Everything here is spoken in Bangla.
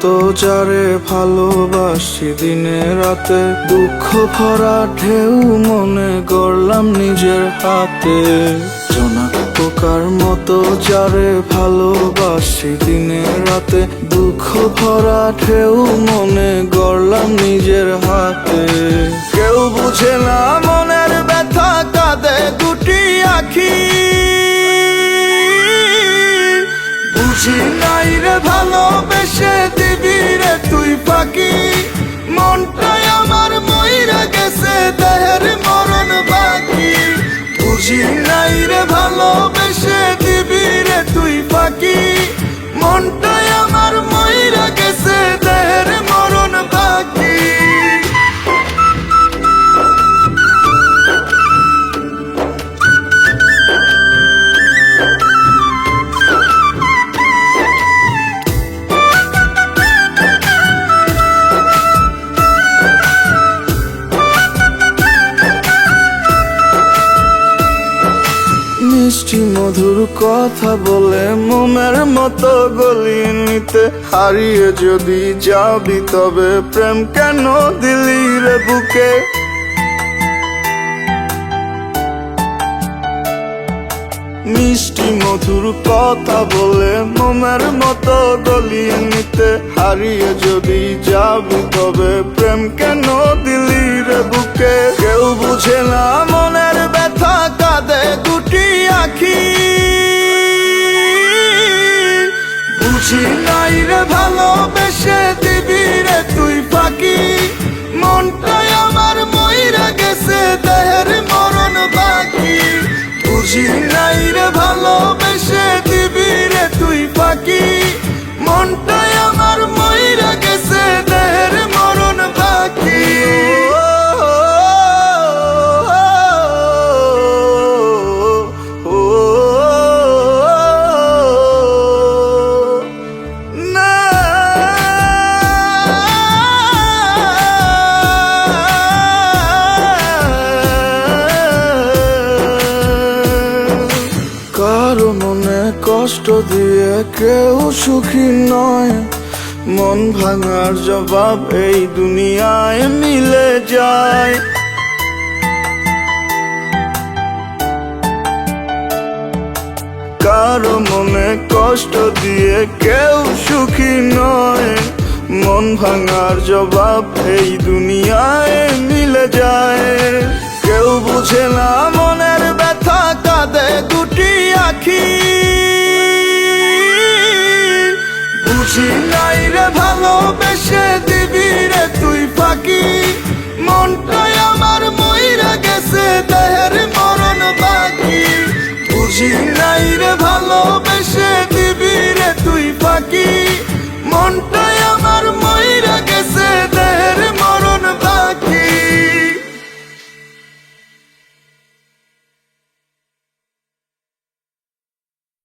মতো যারে ভালোবাসি দিনে রাতে, দুঃখ ভরা ঢেউ মনে গড়লাম নিজের হাতে। জোনাক পোকার মতো যারে ভালোবাসি দিনে রাতে, দুঃখ ভরা ঢেউ মনে গড়লাম নিজের হাতে। কেউ বুঝে না মনের ব্যথা, কাঁদে দুটি আখি। বুঝি নাই রে ভালোবেসে দিবি রে তুই ফাঁকি। মনটাই আমার মইরা গেছে, দেহের মরণ বাকি। বুঝি নাই রে ভালোবেসে দিবি রে তুই ফাঁকি। মনটাই আমার মইরা গেছে, দেহের মরণ বাকি। মিষ্টি মধুর কথা বলে মোমের মতো গলিয়ে নিতে, হারিয়ে যদি যাবি তবে প্রেম কেন দিলি রে বুকে। মিষ্টি মধুর কথা বলে মোমের মতো গলিয়ে নিতে, হারিয়ে যদি যাবি তবে প্রেম কেন দিলি রে বুকে। কেউ বুঝে না মনের ব্যথা, কাঁদে দুটি আখি। বুঝি নাই রে ভালোবেসে দিবি রে তুই ফাঁকি। মনটাই আমার মইরা গেছে, দেহের মরণ বাকি। বুঝি নাই রে ভালোবেসে দিবি রে তুই ফাঁকি। মনটাই আমার মইরা গেছে, দেহের মরণ বাকি। কারো মনে কষ্ট দিয়ে কেউ সুখী নয়, মন ভাঙার জবাব এই দুনিয়ায় মিলে যায়। কারো মনে কষ্ট দিয়ে কেউ সুখী নয়, মন ভাঙার জবাব এই দুনিয়ায় মিলে যায়। কেউ বুঝে না মনের ব্যথা, কাঁদে দুটি আখি। বুঝি নাই রে ভালোবেসে দিবি রে তুই ফাঁকি। মনটাই আমার মইরা গেছে, দেহের মরণ বাকি। বুঝি নাই রে ভালোবেসে